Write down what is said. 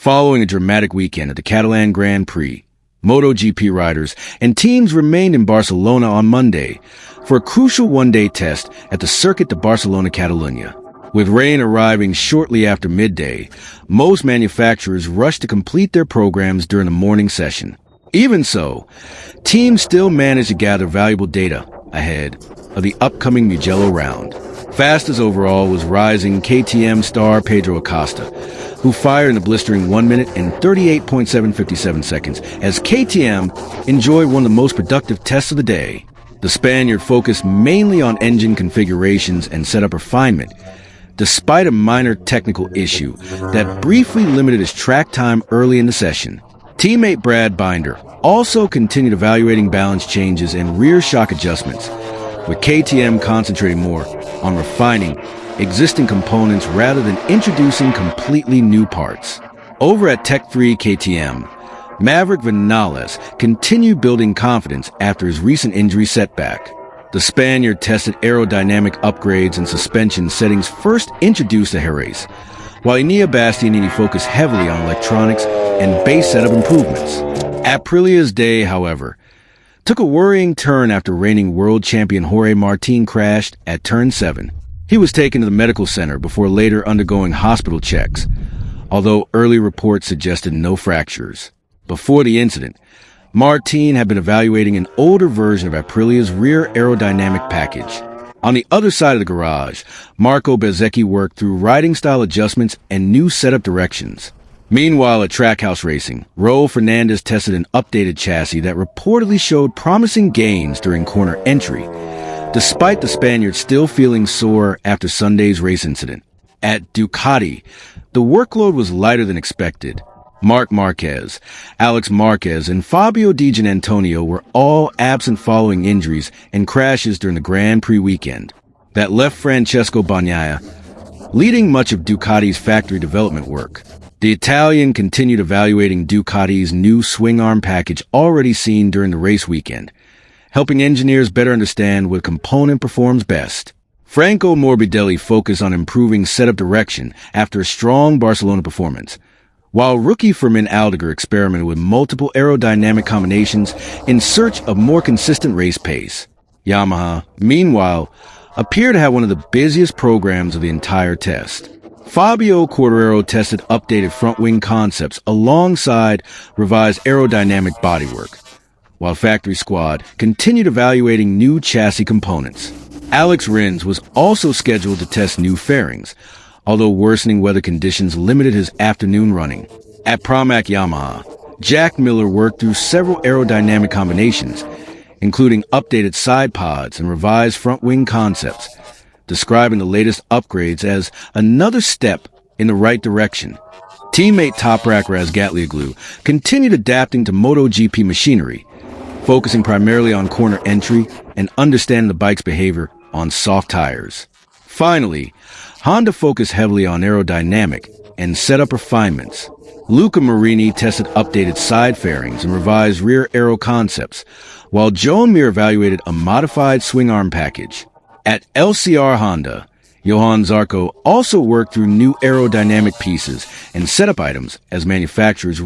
Following a dramatic weekend at the Catalan Grand Prix, MotoGP riders and teams remained in Barcelona on Monday for a crucial one-day test at the Circuit de Barcelona Catalunya. With rain arriving shortly after midday, most manufacturers rushed to complete their programs during the morning session. Even so, teams still managed to gather valuable data ahead of the upcoming Mugello round. Fastest overall was rising KTM star Pedro Acosta, who fired in a blistering 1 minute and 38.757 seconds as KTM enjoyed one of the most productive tests of the day. The Spaniard focused mainly on engine configurations and setup refinement, despite a minor technical issue that briefly limited his track time early in the session. Teammate Brad Binder also continued evaluating balance changes and rear shock adjustments, with KTM concentrating more on refining existing components rather than introducing completely new parts. Over at Tech 3 KTM, Maverick Vinales continued building confidence after his recent injury setback. The Spaniard tested aerodynamic upgrades and suspension settings first introduced to Jerez, while Enea Bastianini focused heavily on electronics and base setup improvements. Aprilia's day, however, took a worrying turn after reigning world champion Jorge Martín crashed at Turn 7. He was taken to the medical center before later undergoing hospital checks, although early reports suggested no fractures. Before the incident, Martín had been evaluating an older version of Aprilia's rear aerodynamic package. On the other side of the garage, Marco Bezzecchi worked through riding style adjustments and new setup directions. Meanwhile, at Trackhouse Racing, Raul Fernandez tested an updated chassis that reportedly showed promising gains during corner entry, despite the Spaniard still feeling sore after Sunday's race incident. At Ducati, the workload was lighter than expected. Marc Márquez, Álex Márquez, and Fabio Di Giannantonio were all absent following injuries and crashes during the Grand Prix weekend. That left Francesco Bagnaia leading much of Ducati's factory development work. The Italian continued evaluating Ducati's new swingarm package already seen during the race weekend, helping engineers better understand what component performs best. Franco Morbidelli focused on improving setup direction after a strong Barcelona performance, while rookie Fermin Aldiger experimented with multiple aerodynamic combinations in search of more consistent race pace. Yamaha, meanwhile, appeared to have one of the busiest programs of the entire test. Fabio Quartararo tested updated front wing concepts alongside revised aerodynamic bodywork, while Factory Squad continued evaluating new chassis components. Alex Rins was also scheduled to test new fairings, although worsening weather conditions limited his afternoon running. At Pramac Yamaha, Jack Miller worked through several aerodynamic combinations, including updated side pods and revised front wing concepts, describing the latest upgrades as another step in the right direction. Teammate Toprak Razgatlioglu continued adapting to MotoGP machinery, focusing primarily on corner entry and understanding the bike's behavior on soft tires. Finally, Honda focused heavily on aerodynamic and setup refinements. Luca Marini tested updated side fairings and revised rear aero concepts, while Joan Mir evaluated a modified swingarm package. At LCR Honda, Johan Zarco also worked through new aerodynamic pieces and setup items as manufacturers